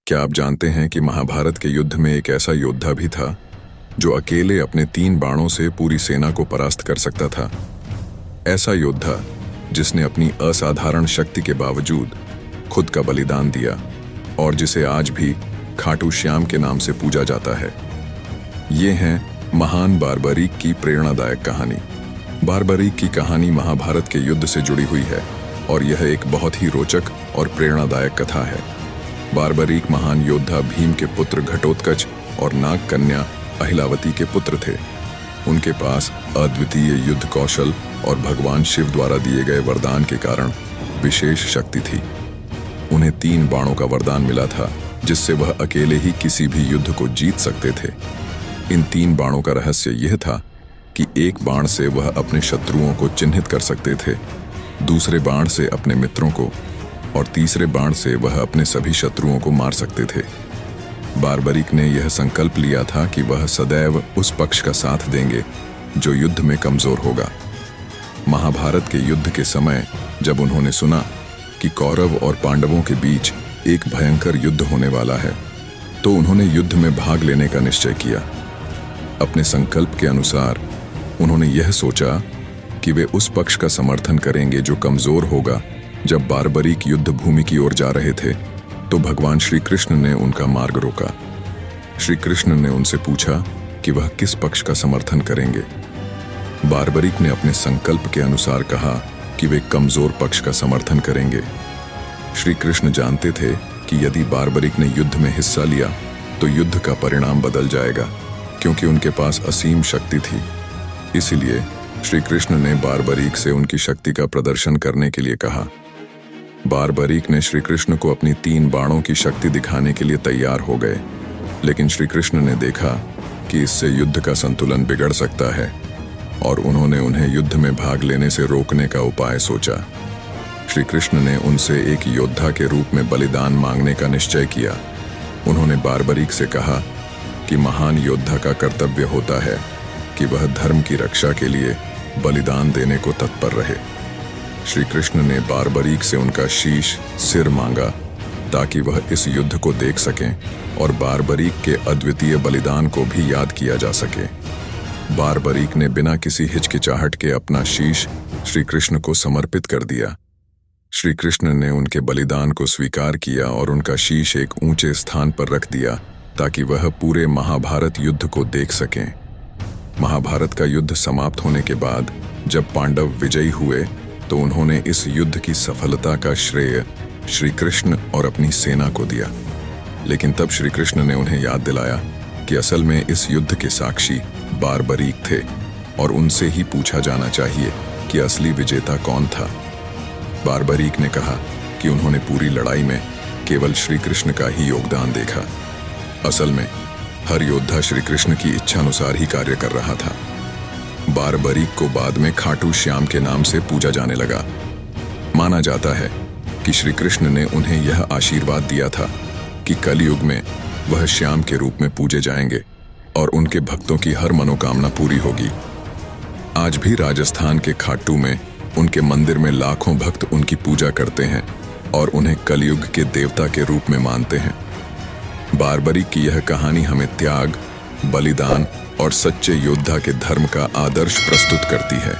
क्या आप जानते हैं कि महाभारत के युद्ध में एक ऐसा योद्धा भी था जो अकेले अपने 3 बाणों से पूरी सेना को परास्त कर सकता था। ऐसा योद्धा जिसने अपनी असाधारण शक्ति के बावजूद खुद का बलिदान दिया और जिसे आज भी खाटू श्याम के नाम से पूजा जाता है। ये है महान बारबरीक की प्रेरणादायक कहानी। बारबरीक की कहानी महाभारत के युद्ध से जुड़ी हुई है और यह एक बहुत ही रोचक और प्रेरणादायक कथा है। बारबरीक महान योद्धा भीम के पुत्र घटोत्कच और नाग कन्या अहिलावती के पुत्र थे। उनके पास अद्वितीय युद्ध कौशल और भगवान शिव द्वारा दिए गए वरदान के कारण विशेष शक्ति थी। उन्हें 3 बाणों का वरदान मिला था जिससे वह अकेले ही किसी भी युद्ध को जीत सकते थे। इन 3 बाणों का रहस्य यह था कि एक बाण से वह अपने शत्रुओं को चिन्हित कर सकते थे, दूसरे बाण से अपने मित्रों को और तीसरे बाण से वह अपने सभी शत्रुओं को मार सकते थे। बारबरीक ने यह संकल्प लिया था कि वह सदैव उस पक्ष का साथ देंगे जो युद्ध में कमजोर होगा। महाभारत के युद्ध के समय जब उन्होंने सुना कि कौरव और पांडवों के बीच एक भयंकर युद्ध होने वाला है, तो उन्होंने युद्ध में भाग लेने का निश्चय किया। अपने संकल्प के अनुसार उन्होंने यह सोचा कि वे उस पक्ष का समर्थन करेंगे जो कमजोर होगा। जब बारबरीक युद्ध भूमि की ओर जा रहे थे तो भगवान श्री कृष्ण ने उनका मार्ग रोका। श्री कृष्ण ने उनसे पूछा कि वह किस पक्ष का समर्थन करेंगे। बारबरीक ने अपने संकल्प के अनुसार कहा कि वे कमजोर पक्ष का समर्थन करेंगे। श्री कृष्ण जानते थे कि यदि बारबरीक ने युद्ध में हिस्सा लिया तो युद्ध का परिणाम बदल जाएगा, क्योंकि उनके पास असीम शक्ति थी। इसलिए श्री कृष्ण ने बारबरीक से उनकी शक्ति का प्रदर्शन करने के लिए कहा। बारबरीक ने श्री कृष्ण को अपनी 3 बाणों की शक्ति दिखाने के लिए तैयार हो गए, लेकिन श्री कृष्ण ने देखा कि इससे युद्ध का संतुलन बिगड़ सकता है और उन्होंने उन्हें युद्ध में भाग लेने से रोकने का उपाय सोचा। श्री कृष्ण ने उनसे एक योद्धा के रूप में बलिदान मांगने का निश्चय किया। उन्होंने बारबरीक से कहा कि महान योद्धा का कर्तव्य होता है कि वह धर्म की रक्षा के लिए बलिदान देने को तत्पर रहे। श्री कृष्ण ने बारबरीक से उनका शीश सिर मांगा ताकि वह इस युद्ध को देख सकें और बारबरीक के अद्वितीय बलिदान को भी याद किया जा सके। बारबरीक ने बिना किसी हिचकिचाहट के अपना शीश श्री कृष्ण को समर्पित कर दिया। श्री कृष्ण ने उनके बलिदान को स्वीकार किया और उनका शीश एक ऊंचे स्थान पर रख दिया ताकि वह पूरे महाभारत युद्ध को देख सकें। महाभारत का युद्ध समाप्त होने के बाद जब पांडव विजयी हुए तो उन्होंने इस युद्ध की सफलता का श्रेय श्री कृष्ण और अपनी सेना को दिया। लेकिन तब श्री कृष्ण ने उन्हें याद दिलाया कि असल में इस युद्ध के साक्षी बारबरीक थे और उनसे ही पूछा जाना चाहिए कि असली विजेता कौन था। बारबरीक ने कहा कि उन्होंने पूरी लड़ाई में केवल श्री कृष्ण का ही योगदान देखा। असल में हर योद्धा श्री कृष्ण की इच्छानुसार ही कार्य कर रहा था। बारबरीक को बाद में खाटू श्याम के नाम से पूजा जाने लगा। माना जाता है कि श्री कृष्ण ने उन्हें यह आशीर्वाद दिया था कि कलयुग में वह श्याम के रूप में पूजे जाएंगे और उनके भक्तों की हर मनोकामना पूरी होगी। आज भी राजस्थान के खाटू में उनके मंदिर में लाखों भक्त उनकी पूजा करते हैं और उन्हें कलयुग के देवता के रूप में मानते हैं। बारबरीक की यह कहानी हमें त्याग, बलिदान और सच्चे योद्धा के धर्म का आदर्श प्रस्तुत करती है।